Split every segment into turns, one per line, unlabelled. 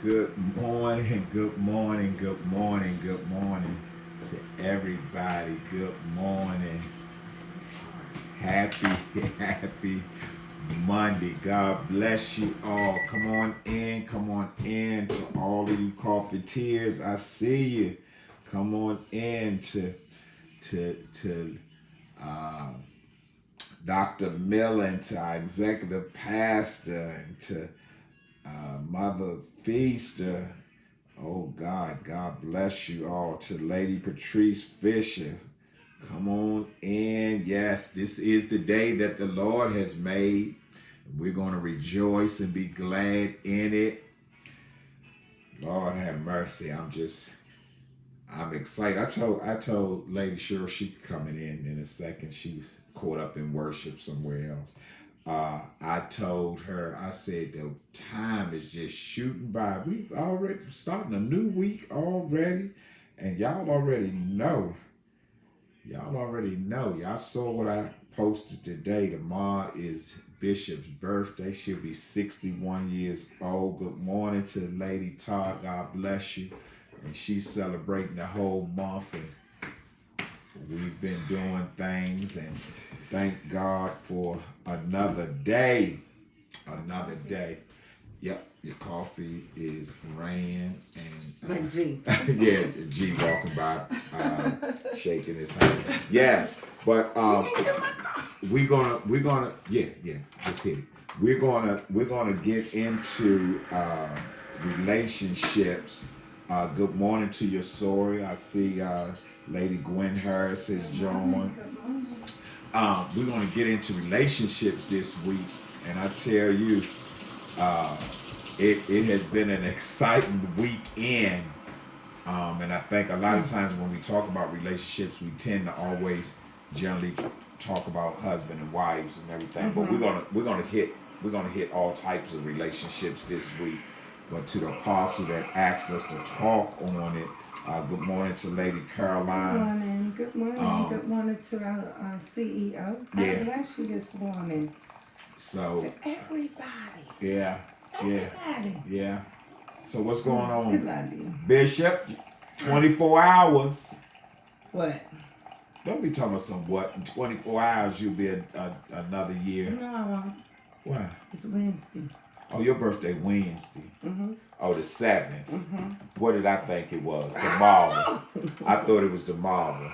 Good morning, good morning, good morning, good morning to everybody. Good morning. Happy, happy Monday. God bless you all. Come on in to all of you coffeeteers. I see you. Come on in to uh, Dr. Miller and to our executive pastor and to Mother Feaster. Oh God bless you all. To Lady Patrice Fisher. Come on in. Yes, this is the day that the Lord has made. We're going to rejoice and be glad in it. Lord have mercy. I'm excited. I told Lady Cheryl she coming in a second. She was caught up in worship somewhere else. I told her, I said, the time is just shooting by. We already starting a new week already. And y'all already know. Y'all saw what I posted today. Tomorrow is Bishop's birthday. She'll be 61 years old. Good morning to Lady Todd. God bless you. And she's celebrating the whole month. And we've been doing things. And thank God for another day. Another day. Yep, your coffee is ran and
Like G.
yeah, G walking by, shaking his hand. Yes, but we're gonna yeah, just hit it. We're gonna get into relationships. Good morning to your story. I see Lady Gwen Harris has joined. We're gonna get into relationships this week, and I tell you. It has been an exciting weekend. And I think a lot of times when we talk about relationships, we tend to always generally talk about husband and wives and everything. But we're gonna hit all types of relationships this week. But to the apostle that asked us to talk on it, good morning to Lady Caroline.
Good morning. Good morning to our CEO. God bless you this morning.
So
to everybody.
Yeah.
Everybody.
Yeah. So what's going on?
Good love you.
Bishop, 24 hours.
What?
Don't be talking about some what. In 24 hours you'll be another year.
No, I won't.
Why?
It's Wednesday.
Oh, your birthday Wednesday.
Mm-hmm.
Oh, the 7th.
Mm-hmm.
What did I think it was? Tomorrow. I thought it was tomorrow.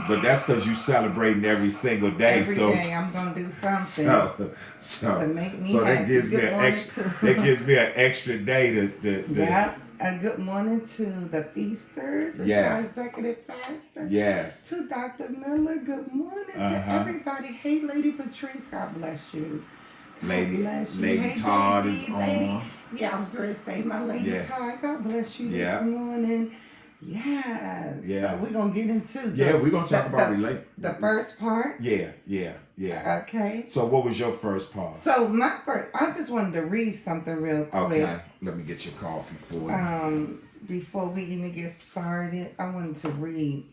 But that's because you celebrating every single day.
Every day I'm gonna do something
to
make me
so
happy.
that gives me an extra day to
yeah. And good morning to the feasters, and to our executive pastor.
Yes.
To Dr. Miller, good morning to everybody. Hey, Lady Patrice, God bless you.
Lady
Hey,
Todd
Lady,
is on.
Yeah, I was going to say my Lady Todd. God bless you this morning. Yes.
Yeah.
So we're going to get into
we're going to talk about
the first part.
Yeah.
Okay.
So what was your first part?
So I just wanted to read something real quick.
Okay. Let me get your coffee for you.
Before we even get started, I wanted to read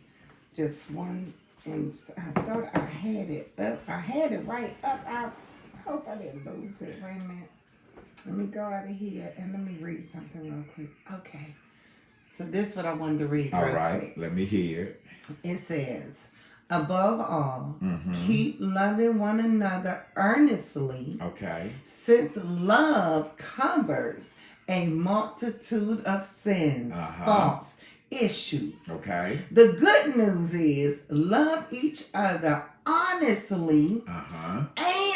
just one, and I thought I had it up. I had it right up. I hope I didn't lose it. Wait a minute. Let me go out of here and let me read something real quick. Okay. So this is what I wanted to read.
All right. Quick. Let me hear it.
It says, above all, keep loving one another earnestly.
Okay.
Since love covers a multitude of sins, faults, issues.
Okay.
The good news is love each other honestly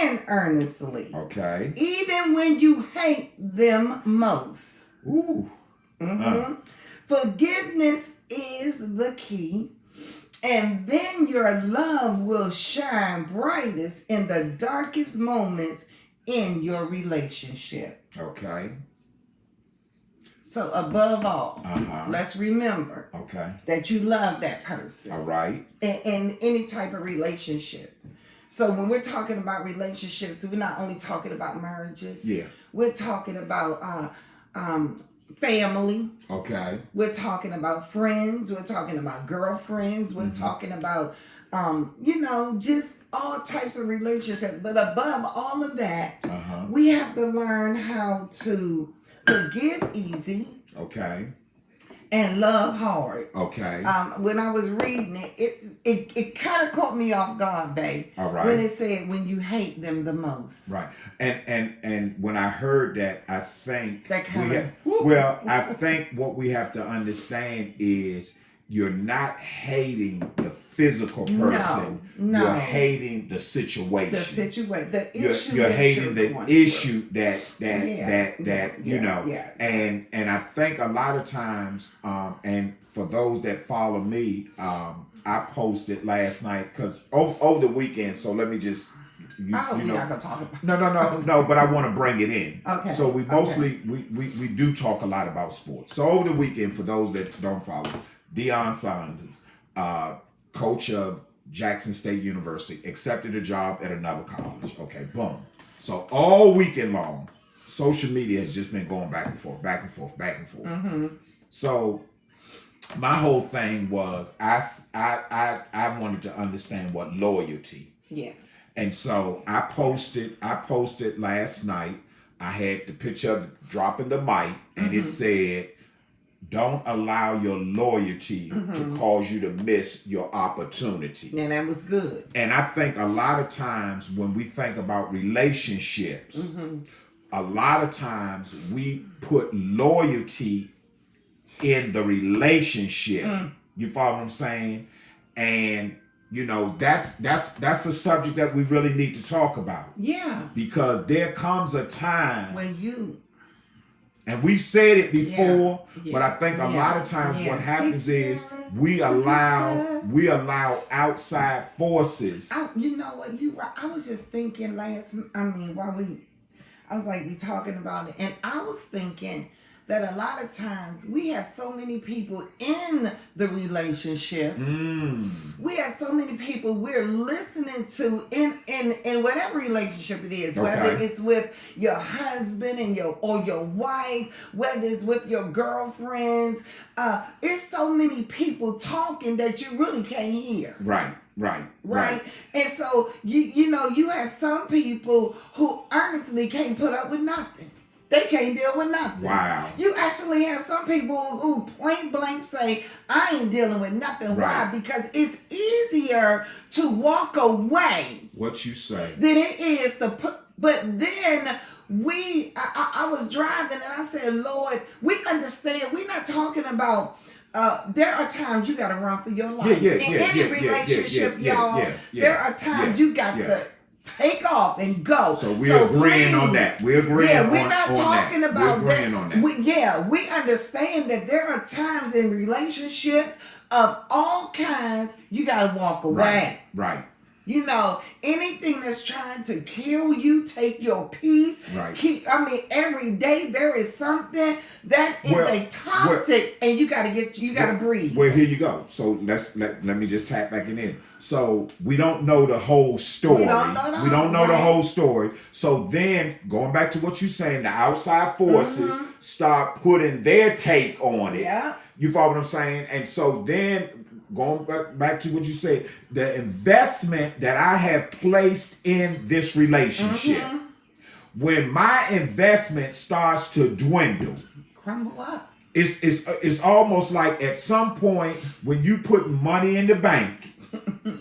and earnestly.
Okay.
Even when you hate them most.
Ooh.
Forgiveness is the key. And then your love will shine brightest in the darkest moments in your relationship.
Okay.
So above all, let's remember that you love that person.
All right.
In any type of relationship. So when we're talking about relationships, we're not only talking about marriages.
Yeah.
We're talking about family.
Okay.
We're talking about friends. We're talking about girlfriends. We're talking about, just all types of relationships. But above all of that, we have to learn how to forgive easy,
Okay.
and love hard.
Okay.
When I was reading it kind of caught me off guard, babe.
All right.
When it said when you hate them the most.
Right. And when I heard that, I think
That kind of
I think what we have to understand is you're not hating the physical person.
No.
You're hating the situation.
The situation, the issue.
You're
that
hating
you're
the
going
issue
through.
that you know.
Yeah.
And I think a lot of times, and for those that follow me, I posted last night because over the weekend. So let me just.
We're not gonna talk about.
No. But I want to bring it in.
Okay.
So we mostly we do talk a lot about sports. So over the weekend, for those that don't follow, Deion Sanders, coach of Jackson State University, accepted a job at another college. Okay, boom. So all weekend long, social media has just been going back and forth.
Mm-hmm.
So my whole thing was I wanted to understand what loyalty.
Yeah.
And so I posted last night. I had the picture of dropping the mic, and it said, "Don't allow your loyalty to cause you to miss your opportunity."
And that was good.
And I think a lot of times when we think about relationships, a lot of times we put loyalty in the relationship. You follow what I'm saying? And you know, that's a subject that we really need to talk about.
Yeah.
Because there comes a time
when you,
and we've said it before,
Yeah.
but I think a lot of times what happens is we allow outside forces.
You know what, I was just thinking I was like, we talking about it, and I was thinking that a lot of times we have so many people in the relationship. We have so many people we're listening to in whatever relationship it is, whether it's with your husband and your wife, whether it's with your girlfriends. It's so many people talking that you really can't hear. Right. And so you have some people who honestly can't put up with nothing. They can't deal with nothing.
Wow.
You actually have some people who point blank say, I ain't dealing with nothing.
Right.
Why? Because it's easier to walk away.
What you say.
Than it is to put. But then I was driving and I said, Lord, we understand. We're not talking about. There are times you got to run for your life. In any relationship, y'all, there are times you got to take off and go.
So we're agreeing on that. We're agreeing on that.
We're not talking about
we're agreeing
that.
On that.
We understand that there are times in relationships of all kinds you got to walk away.
Right.
You know, anything that's trying to kill you, take your peace.
Right.
Every day there is something that is a toxic, and you got to breathe.
Well, here you go. So let me just tap back in. So we don't know the whole story. We don't know the whole story. So then, going back to what you're saying, the outside forces start putting their take on it.
Yeah.
You follow what I'm saying? And so then, going back to what you said, the investment that I have placed in this relationship, when my investment starts to dwindle,
crumble up.
It's almost like at some point when you put money in the bank.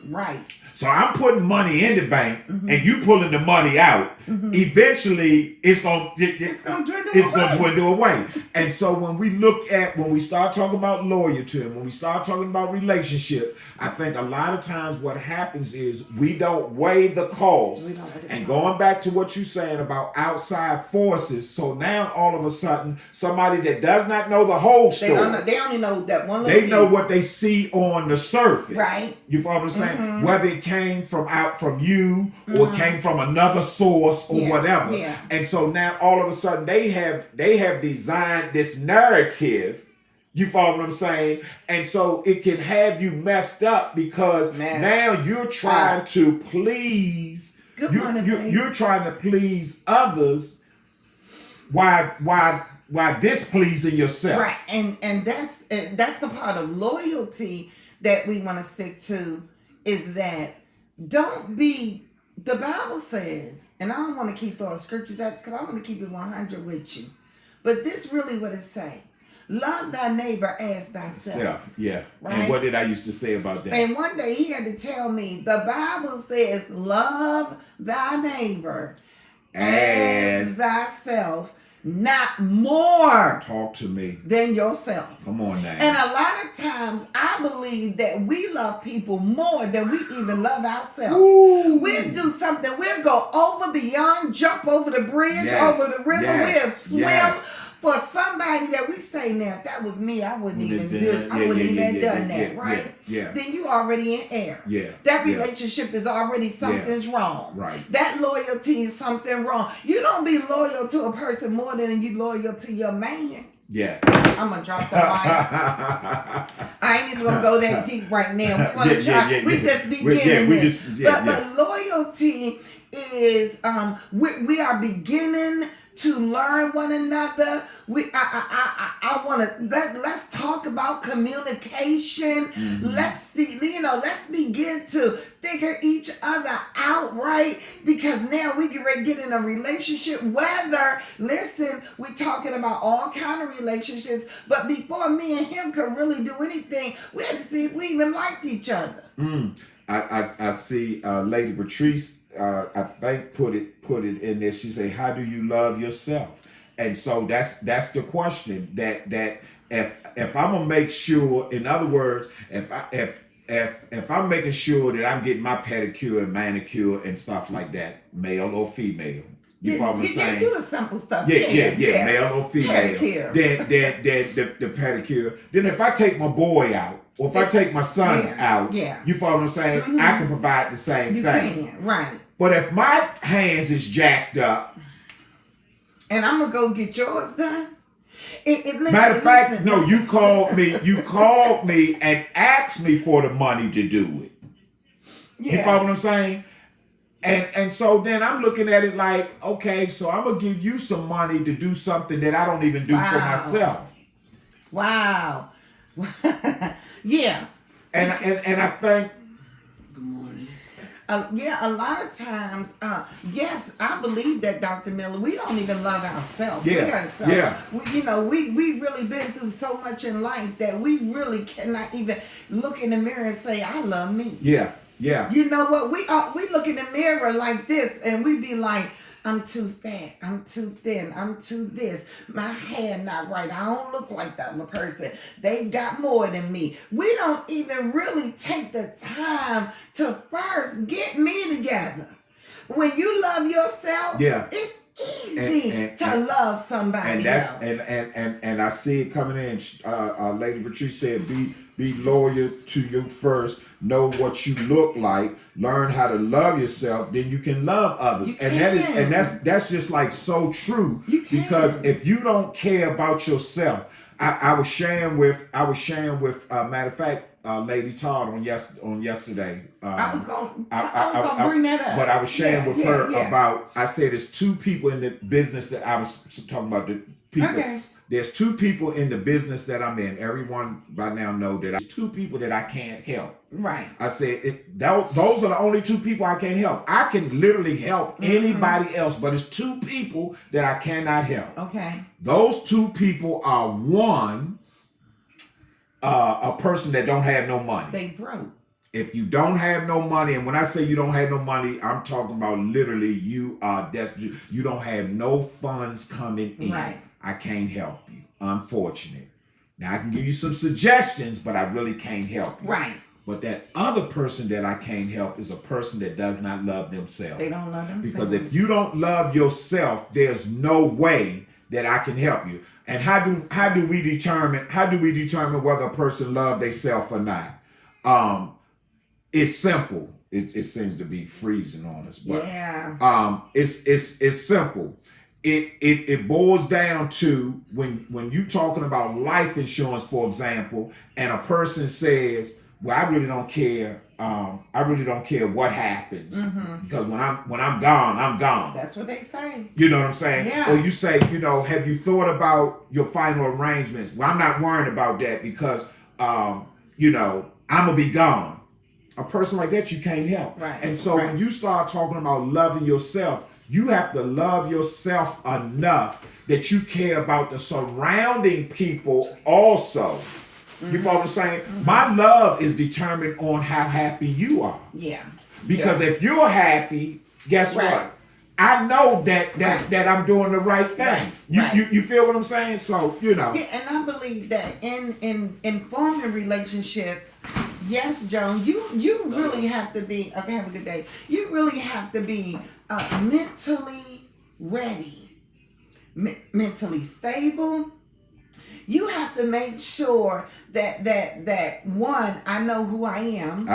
Right.
So I'm putting money in the bank and you pulling the money out. Eventually, it's gonna dwindle away. And so when we start talking about loyalty and when we start talking about relationships, I think a lot of times what happens is we don't weigh the cost. And going back to what you're saying about outside forces, so now all of a sudden somebody that does not know the whole story,
they only know that one.
They know what they see on the surface.
Right.
You follow what I'm saying? Whether it came from you or it came from another source or whatever.
Yeah.
And so now all of a sudden they have designed this narrative. You follow what I'm saying? And so it can have you messed up because now you're trying to please. You're trying to please others while displeasing yourself.
Right. And that's the part of loyalty that we want to stick to, is that don't be. The Bible says, and I don't want to keep throwing scriptures out because I want to keep it 100 with you. But this really what it say. Love thy neighbor as thyself.
Self, yeah.
Right?
And what did I used to say about that?
And one day he had to tell me, the Bible says, love thy neighbor as thyself, not more
Talk to me.
than yourself.
Come on now.
And a lot of times I believe that we love people more than we even love ourselves.
Ooh.
We'll do something. We'll go over, beyond, jump over the bridge,
Yes.
over the river.
Yes.
We'll swim
Yes.
for somebody that we say, now, if that was me, I wouldn't even do it. I
Yeah,
wouldn't
yeah,
even
yeah,
done that,
yeah,
right?
Yeah.
Then you already in air.
Yeah.
That
yeah.
relationship is already something's wrong.
Right.
That loyalty is something wrong. You don't be loyal to a person more than you loyal to your man.
Yes.
I'm gonna drop the mic. I ain't even gonna go that deep right now. We want to try. We just beginning this. But loyalty is we are beginning to learn one another. I want to let's talk about communication.
Mm-hmm.
Let's see, let's begin to figure each other out, right? Because now we can get in a relationship. Whether, listen, we talking about all kind of relationships, but before me and him could really do anything, we had to see if we even liked each other.
I see Lady Patrice. I think put it in there. She say, "How do you love yourself?" And so that's the question. That if I'm gonna make sure, in other words, if I'm making sure that I'm getting my pedicure and manicure and stuff like that, male or female, you follow what I'm saying?
Do the simple stuff.
Yeah, male or female.
Pedicure.
Then the pedicure. Then if I take my boy out, or if I take my sons out, you follow what I'm saying?
Mm-hmm.
I can provide the same
You
thing.
can, right.
But if my hands is jacked up,
and I'm gonna go get yours done.
Matter of fact, no, you called me and asked me for the money to do it.
Yeah.
You follow what I'm saying? And so then I'm looking at it like, okay, so I'm gonna give you some money to do something that I don't even do for myself.
Wow. Yeah.
And I think.
Good morning.
A lot of times, yes, I believe that, Dr. Miller, we don't even love ourselves.
Yeah.
We really been through so much in life that we really cannot even look in the mirror and say, I love me.
Yeah. Yeah.
You know what? We look in the mirror like this and we be like, I'm too fat, I'm too thin, I'm too this, my hair not right, I don't look like the other person, they got more than me. We don't even really take the time to first get me together. When you love yourself, it's easy to love somebody else.
And I see it coming in. Lady Patrice said, be loyal to you first. Know what you look like. Learn how to love yourself. Then you can love others. That's just like so true. Because if you don't care about yourself, I was sharing with matter of fact, Lady Todd on yesterday.
I was gonna bring that up.
But I was sharing with her about. I said there's two people in the business that I was talking about. The people.
Okay.
There's two people in the business that I'm in. Everyone by now know that there's two people that I can't help.
Right.
I said those are the only two people I can't help. I can literally help anybody else, but it's two people that I cannot help.
Okay.
Those two people are one, a person that don't have no money.
They broke.
If you don't have no money, and when I say you don't have no money, I'm talking about literally you are destitute. You don't have no funds coming in.
Right.
I can't help you. Unfortunate. Now I can give you some suggestions, but I really can't help you.
Right.
But that other person that I can't help is a person that does not love themselves.
They don't love themselves.
Because if you don't love yourself, there's no way that I can help you. And how do we determine whether a person loves themselves or not? It's simple. It seems to be freezing on us, but it's simple. It boils down to when you talking about life insurance, for example, and a person says, "Well, I really don't care. I really don't care what happens because when I'm gone, I'm gone."
That's what they say.
You know what I'm saying?
Yeah.
Or you say, have you thought about your final arrangements? Well, I'm not worrying about that because, I'm gonna be gone. A person like that you can't help.
Right.
And so when you start talking about loving yourself, you have to love yourself enough that you care about the surrounding people also. You know what I'm saying? My love is determined on how happy you are.
Yeah.
Because if you're happy, guess what? I know that I'm doing the right thing. You feel what I'm saying? So, you know.
Yeah, and I believe that in forming relationships, yes, Joan, you really have to be, okay, have a good day. You really have to be mentally ready, mentally stable. You have to make sure that one, I know who I am.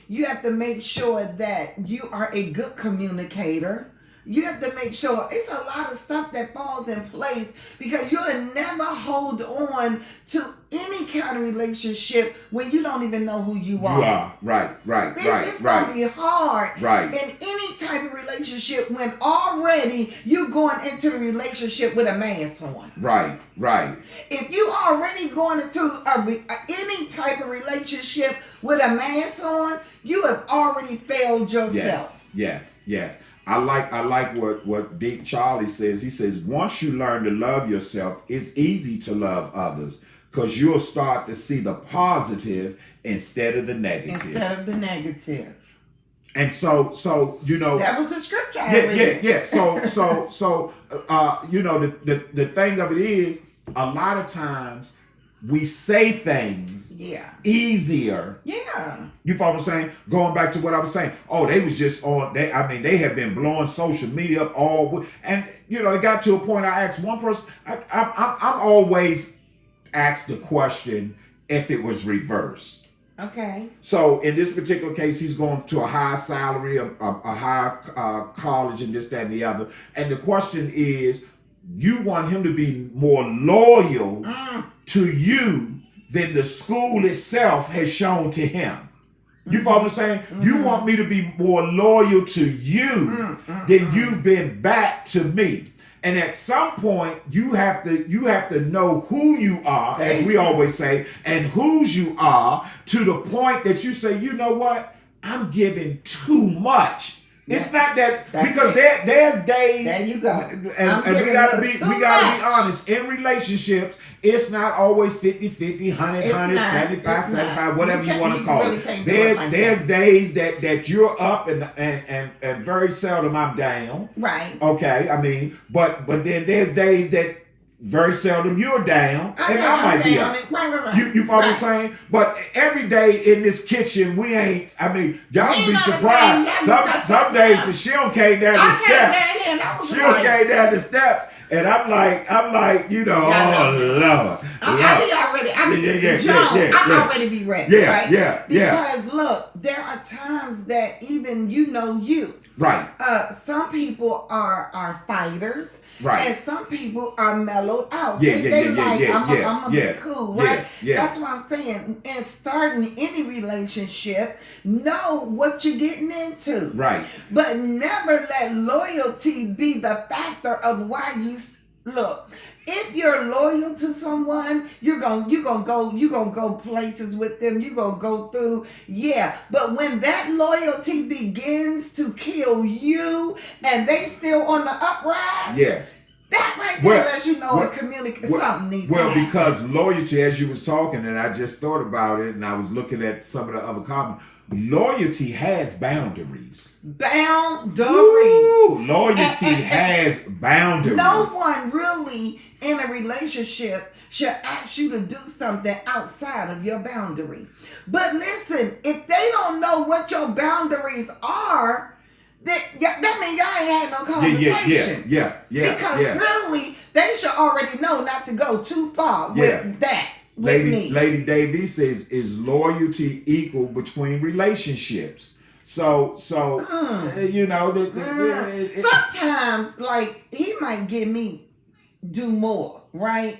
You have to make sure that you are a good communicator. You have to make sure it's a lot of stuff that falls in place, because you'll never hold on to any kind of relationship when you don't even know who you are.
You are. Right.
It's going to be hard in any type of relationship when already you're going into the relationship with a mask on. Right. If you already going into any type of relationship with a mask on, you have already failed yourself.
Yes. I like what Dick Charlie says. He says, once you learn to love yourself, it's easy to love others, because you'll start to see the positive instead of the negative. And so you know,
that was a scripture I read.
Yeah. So you know, the thing of it is, a lot of times we say things easier.
Yeah.
You follow what I'm saying? Going back to what I was saying. Oh, they was just on. They have been blowing social media up all. And you know, it got to a point. I asked one person. I'm always asked the question if it was reversed.
Okay.
So in this particular case, he's going to a high salary, a high college, and this, that, and the other. And the question is, you want him to be more loyal to you than the school itself has shown to him. You follow what I'm saying? You want me to be more loyal to you than you've been back to me. And at some point, you have to know who you are, as we always say, and whose you are, to the point that you say, you know what? I'm giving too much. It's not that, because there's days.
There you go.
And we gotta be honest. In relationships, it's not always 50-50, 100, 75, whatever you want to call it. There's days that you're up and very seldom I'm down.
Right.
Okay. I mean, but then there's days that very seldom you're down, and I might be up.
Right.
You follow what I'm saying? But every day in this kitchen, we ain't. I mean, y'all be surprised. Some days she don't came down the steps. She don't came down the steps, and I'm like, you know, oh Lord.
I'm already be ready.
Yeah.
Because look, there are times that even you.
Right.
Some people are fighters.
Right.
And some people are mellowed out.
I'm gonna be
cool, right? That's what I'm saying. And starting any relationship, know what you're getting into.
Right.
But never let loyalty be the factor of why you look. If you're loyal to someone, you're gonna go places with them. You're gonna go through, But when that loyalty begins to kill you, and they still on the uprise, that right there lets you know something needs to happen.
Because loyalty, as you was talking, and I just thought about it, and I was looking at some of the other comments. Loyalty has boundaries. Loyalty has boundaries.
No one really in a relationship should ask you to do something outside of your boundary. But listen, if they don't know what your boundaries are, that means y'all ain't had no conversation. Because really, they should already know not to go too far with that.
Lady Davies says, is loyalty equal between relationships? So you know,
sometimes, like, he might get me do more, right?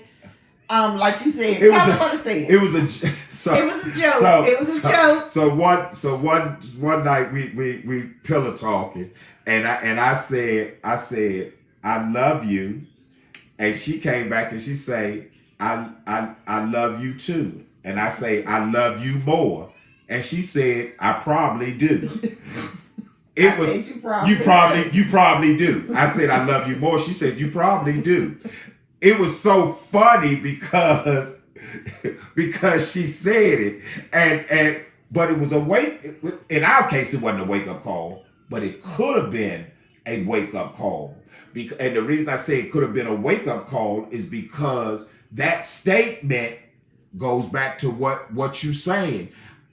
Like you said, tell me what to say.
It was a joke. So one night we pillow talking, and I said I love you, and she came back and she say I love you too, and I say I love you more, and she said I probably do. It
I
was
said,
you probably do. I said I love you more. She said you probably do. It was so funny because she said it, and but it was in our case it wasn't a wake up call, but it could have been a wake up call. And the reason I say it could have been a wake up call is because that statement goes back to what you're saying.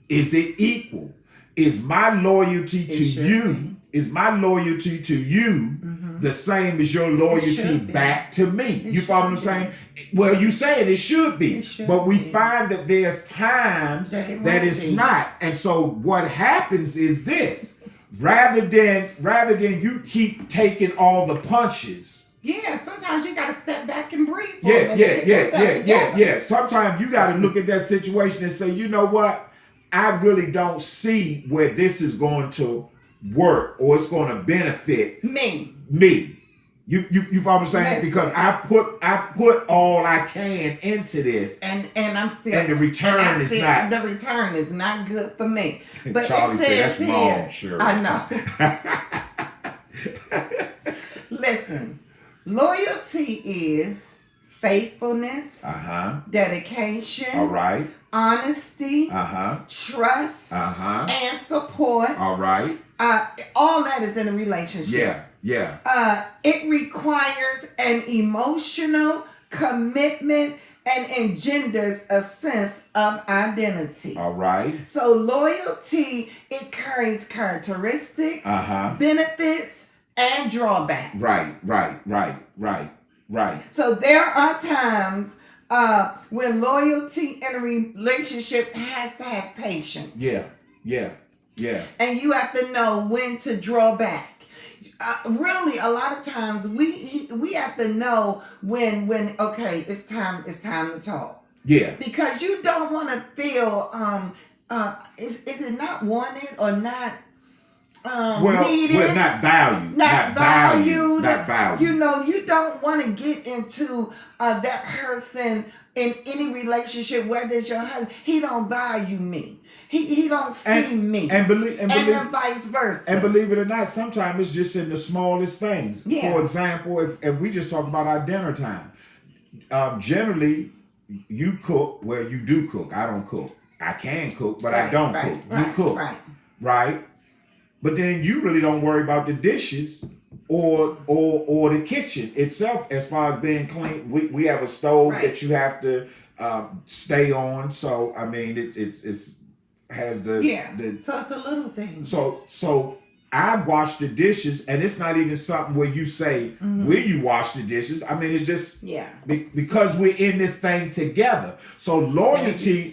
Is it equal? Is my loyalty to you? Is my loyalty to you the same as your loyalty back to me? You follow what I'm saying? Well, you saying it should be, but we find that there's times that it's not. And so what happens is this: rather than you keep taking all the punches.
Yeah, sometimes you gotta step back and breathe.
Yeah. Sometimes you gotta look at that situation and say, you know what? I really don't see where this is going to work or it's going to benefit me. You follow what I'm saying? Listen. Because I put all I can into this, and I'm still, and the return is not
good for me. But
Charlie
it says
said, "That's
here,
wrong,
I know." Listen, loyalty is faithfulness, dedication,
all right,
honesty, trust, and support.
All right.
All that is in a relationship.
Yeah.
It requires an emotional commitment and engenders a sense of identity.
All right.
So loyalty, it carries characteristics, benefits, and drawbacks.
Right.
So there are times when loyalty in a relationship has to have patience.
Yeah.
And you have to know when to draw back. Really, a lot of times we have to know when okay, it's time to talk.
Yeah.
Because you don't want to feel is it not wanted or not needed?
Well, not valued. Not valued.
You know, you don't want to get into that person in any relationship, whether it's your husband. He don't value me. He don't see me.
And then
vice versa.
And believe it or not, sometimes it's just in the smallest things.
Yeah.
For example, if we just talk about our dinner time, generally you cook. Well, you do cook. I don't cook. I can cook, but I don't cook. You cook. Right? But then you really don't worry about the dishes or the kitchen itself as far as being clean. We have a stove that you have to stay on. So I mean, it's has the
so it's the little things.
So I wash the dishes, and it's not even something where you say, will you wash the dishes? I mean, it's just because we're in this thing together. So loyalty,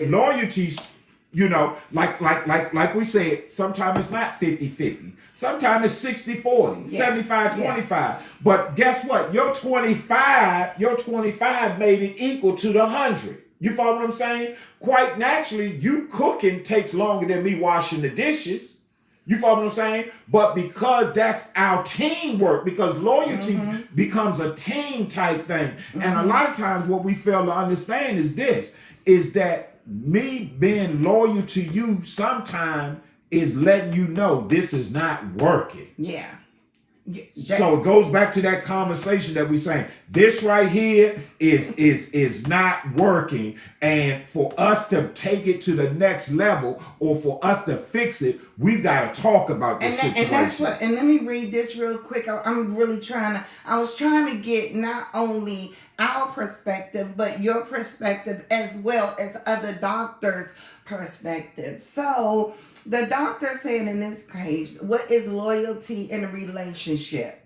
you know, like we said, sometimes it's not 50-50. Sometimes it's 60-40, 75-25. But guess what? Your 25 made it equal to the 100. You follow what I'm saying? Quite naturally, you cooking takes longer than me washing the dishes. You follow what I'm saying? But because that's our teamwork, because loyalty becomes a team type thing. And a lot of times what we fail to understand is this, is that me being loyal to you sometimes is letting you know this is not working.
Yeah.
So it goes back to that conversation that we saying. This right here is not working, and for us to take it to the next level, or for us to fix it, we've got to talk about this situation.
And that's what. And let me read this real quick. I'm really I was trying to get not only our perspective, but your perspective as well as other doctors' perspective. So the doctor said in this case, what is loyalty in a relationship?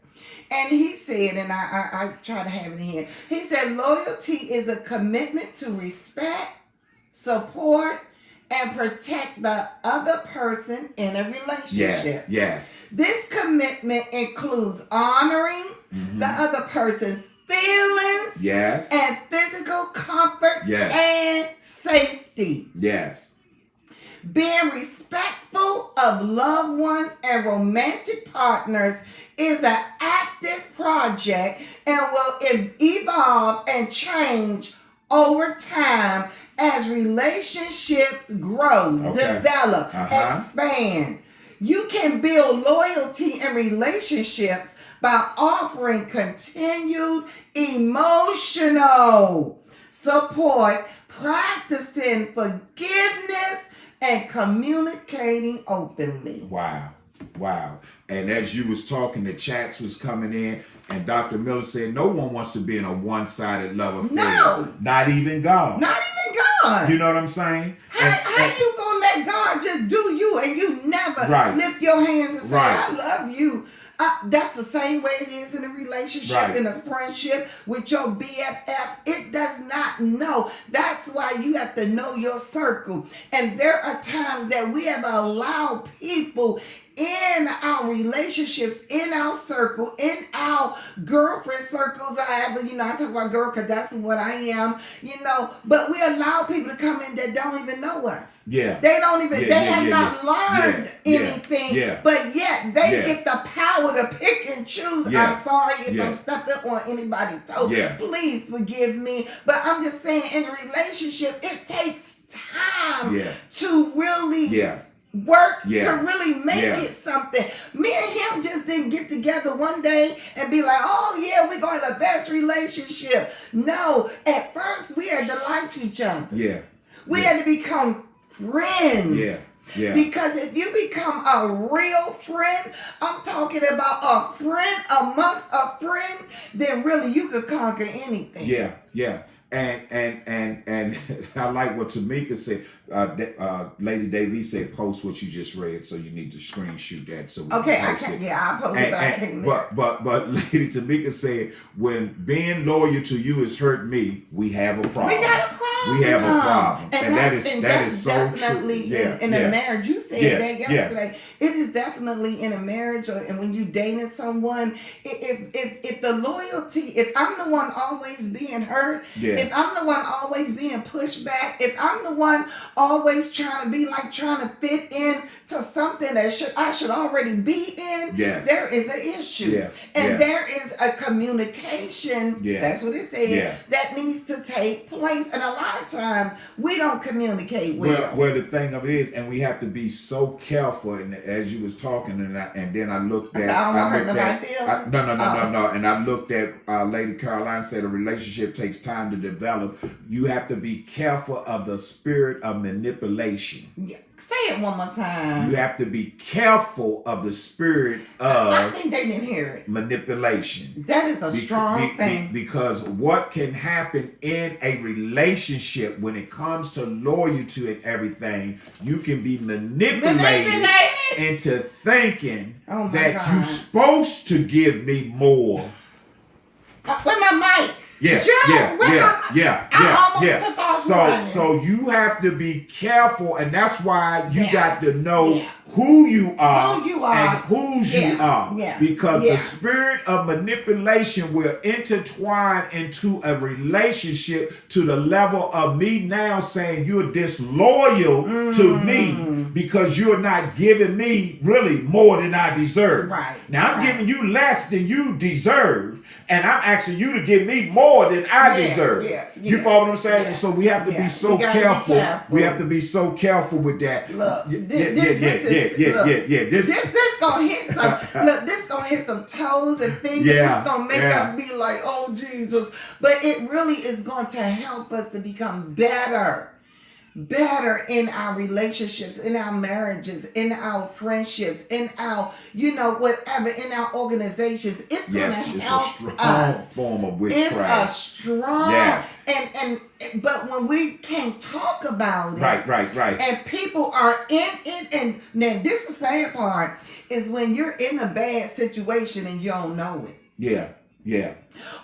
And he said, and I try to have it in here, he said loyalty is a commitment to respect, support, and protect the other person in a relationship.
Yes.
This commitment includes honoring the other person's feelings and physical comfort and safety.
Yes.
Being respectful of loved ones and romantic partners is an active project and will evolve and change over time as relationships grow, develop, expand. You can build loyalty in relationships by offering continued emotional support, practicing forgiveness, and communicating openly.
Wow. Wow. And as you was talking, the chats was coming in, and Dr. Miller said no one wants to be in a one-sided love affair.
No.
Not even God.
Not even God.
You know what I'm saying?
How you gonna let God just do you and you never
Right.
lift your hands and say,
Right.
I love you? That's the same way it is in a relationship,
Right.
in a friendship with your BFFs. It does not know. That's why you have to know your circle. And there are times that we have allowed people in our relationships, in our circle, in our girlfriend circles. I talk about girl because that's what I am, but we allow people to come in that don't even know us.
Yeah.
They don't even, they have not learned
Yeah.
anything,
Yeah.
but yet they
Yeah.
get the power to pick and choose.
Yeah.
I'm sorry if
Yeah.
I'm stepping on anybody's toes.
Yeah.
Please forgive me. But I'm just saying, in a relationship, it takes time
Yeah.
to really
Yeah.
work
Yeah.
to really make
Yeah.
it something. Me and him just didn't get together one day and be like, oh yeah, we're going to the best relationship. No, at first we had to like each other.
Yeah.
We
Yeah.
had to become friends.
Yeah. Yeah.
Because if you become a real friend, I'm talking about a friend amongst a friend, then really you could conquer anything.
Yeah. Yeah. And I like what Tamika said. Lady Davie said, "Post what you just read." So you need to screenshot that. So we
Okay,
can
I
post
can't.
it.
Yeah, I posted, but I can't.
But Lady Tamika said, "When being loyal to you has hurt me, we have a problem.
We got a problem.
We have a problem,
And
that
that's
is so true.
definitely
Yeah,
in a marriage. You said
Yeah,
that yesterday. It is definitely in a marriage, and when you dating someone, if the loyalty, if I'm the one always being hurt,
Yeah.
if I'm the one always being pushed back, if I'm the one always trying to fit in to something that I should already be in,
Yes.
there is an issue.
Yeah,
And
yeah.
there is a communication,
Yeah.
that's what it said,
Yeah.
that needs to take place. And a lot of times we don't communicate well.
Well, the thing of it is, and we have to be so careful. And as you was talking, and then I looked at,
I don't hurt nobody's feelings.
no. And I looked at Lady Caroline said a relationship takes time to develop. You have to be careful of the spirit of manipulation.
Yeah. Say it one more time.
You have to be careful of the spirit
I
of
think they didn't hear it.
manipulation.
That is a strong thing.
Because what can happen in a relationship when it comes to loyalty and everything, you can be manipulated into thinking
Oh my
that
God.
you're supposed to give me more.
With my mic.
Yeah,
Joe,
yeah.
I almost took off running.
So you have to be careful, and that's why you
Yeah.
got to know
Yeah.
who you are,
Who you are.
and whose you
Yeah.
are.
Yeah.
Because
Yeah.
the spirit of manipulation will intertwine into a relationship to the level of me now saying you're disloyal to me because you're not giving me really more than I deserve.
Right.
Now I'm
Right.
giving you less than you deserve, and I'm asking you to give me more than I
Yeah,
deserve.
yeah,
You
yeah,
follow what I'm saying?
yeah,
And so we have to
yeah.
be so
We gotta be
careful.
careful.
We have to be so careful with that.
Look,
Yeah.
This gonna hit some. Look, this gonna hit some toes and fingers.
Yeah,
It's gonna make
yeah.
us be like, oh Jesus. But it really is going to help us to become better in our relationships, in our marriages, in our friendships, in our, whatever, in our organizations. It's gonna
Yes, it's a
help
strong
us.
form of
It's
witchcraft.
a strong,
Yes.
but when we can't talk about it,
Right.
and people are in it, and then this is the sad part, is when you're in a bad situation and you don't know it.
Yeah.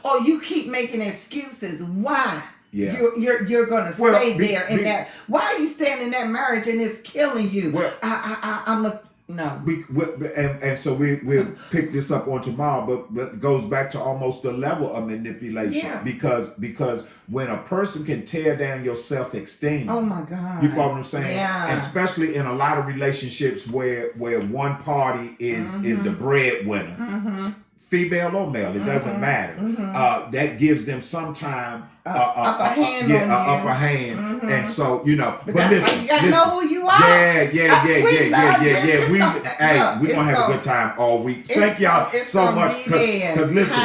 Or you keep making excuses. Why?
Yeah.
You're gonna
Well,
stay there in that. Why are you staying in that marriage and it's killing you?
Well,
no.
And so we'll pick this up on tomorrow, but it goes back to almost the level of manipulation.
Yeah.
Because when a person can tear down your self-esteem,
Oh my God.
you follow what I'm saying?
Yeah.
And especially in a lot of relationships where one party is the breadwinner. female or male, it doesn't matter. That gives them some time
upper hand on you.
upper hand, and so you know.
But
But
that's
listen,
why you gotta
listen.
know who you are.
We gonna have a good time all week. Thank y'all so much because listen,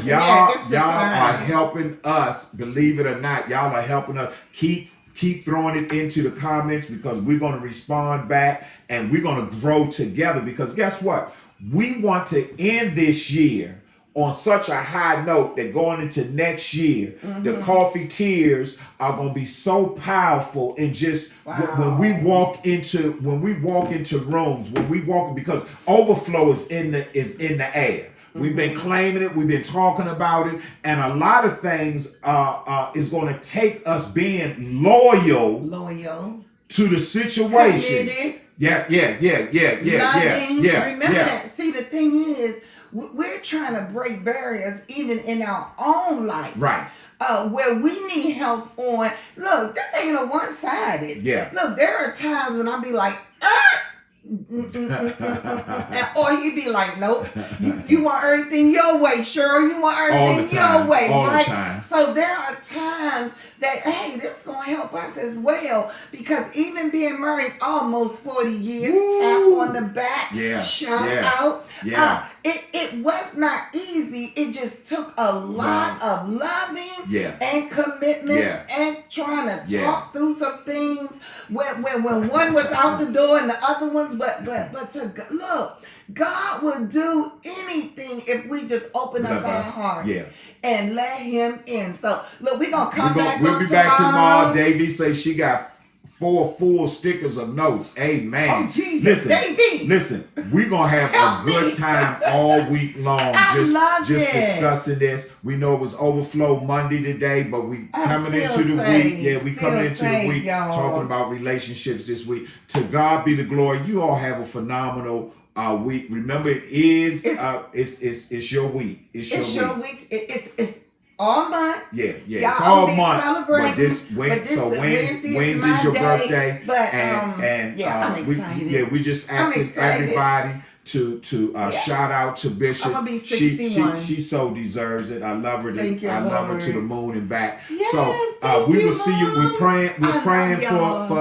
y'all are helping us. Believe it or not, y'all are helping us. Keep throwing it into the comments because we're gonna respond back and we're gonna grow together. Because guess what? We want to end this year on such a high note that going into next year, the coffee tears are going to be so powerful. And just when we walk into rooms, because overflow is in the air. We've been claiming it. We've been talking about it, and a lot of things is going to take us being loyal to the situation.
Committed.
Yeah.
Remember that. See, the thing is, we're trying to break barriers even in our own life.
Right.
Where we need help on. Look, this ain't a one-sided.
Yeah.
Look, there are times when I'll be like, or he'd be like, nope, you want everything your way, Cheryl. You want everything your way, right? So there are times that, hey, this is going to help us as well. Because even being married almost 40 years, tap on the back, shout out. It was not easy. It just took a lot of loving and commitment and trying to talk through some things when one was out the door and the other ones, but to look, God will do anything if we just open up our heart and let Him in. So look, we're gonna come back. We'll be back tomorrow.
Davey says she got 4 full stickers of notes. Amen.
Oh, Jesus,
listen, we're going to have a good time all week long. Just discussing this. We know it was Overflow Monday today, but we coming into the week. Yeah, we coming into the week talking about relationships this week. To God be the glory. You all have a phenomenal week. Remember, it's your week. It's your week.
It's all month.
Yeah. It's all month. But Wednesday's your birthday.
But
and
I'm excited.
We just asking everybody to shout out to Bishop.
I'm gonna be 61.
She so deserves it. I love her. I love her to the moon and back.
Yes,
so we will see you. We're praying for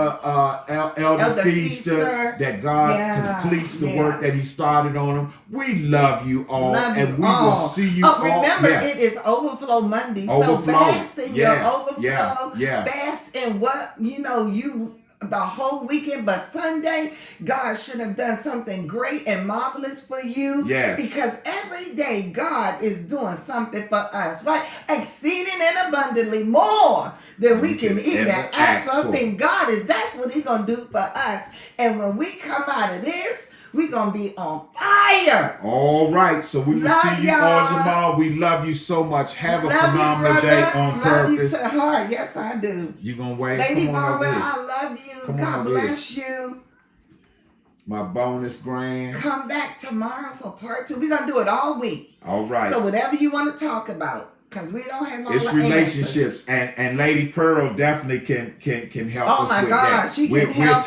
Elder Feaster that God completes the work that He started on him. We love you all, and we will see you all.
Remember, it is Overflow Monday. So bask in your overflow. Bask in what you the whole weekend, but Sunday, God should have done something great and marvelous for you.
Yes.
Because every day God is doing something for us, right? Exceeding and abundantly more than we can even ask something. That's what He's gonna do for us. And when we come out of this, we're going to be on fire.
All right. So we will see you all tomorrow. We love you so much. Have a phenomenal day on purpose.
Love you to heart. Yes, I do.
You going to wait?
Lady Barbara, I love you. God bless you.
My bonus grand.
Come back tomorrow for part 2. We're going to do it all week.
All right.
So whatever you want to talk about. Because we don't have all the
relationships. And Lady Pearl definitely can help us with that.
Oh my God. She can help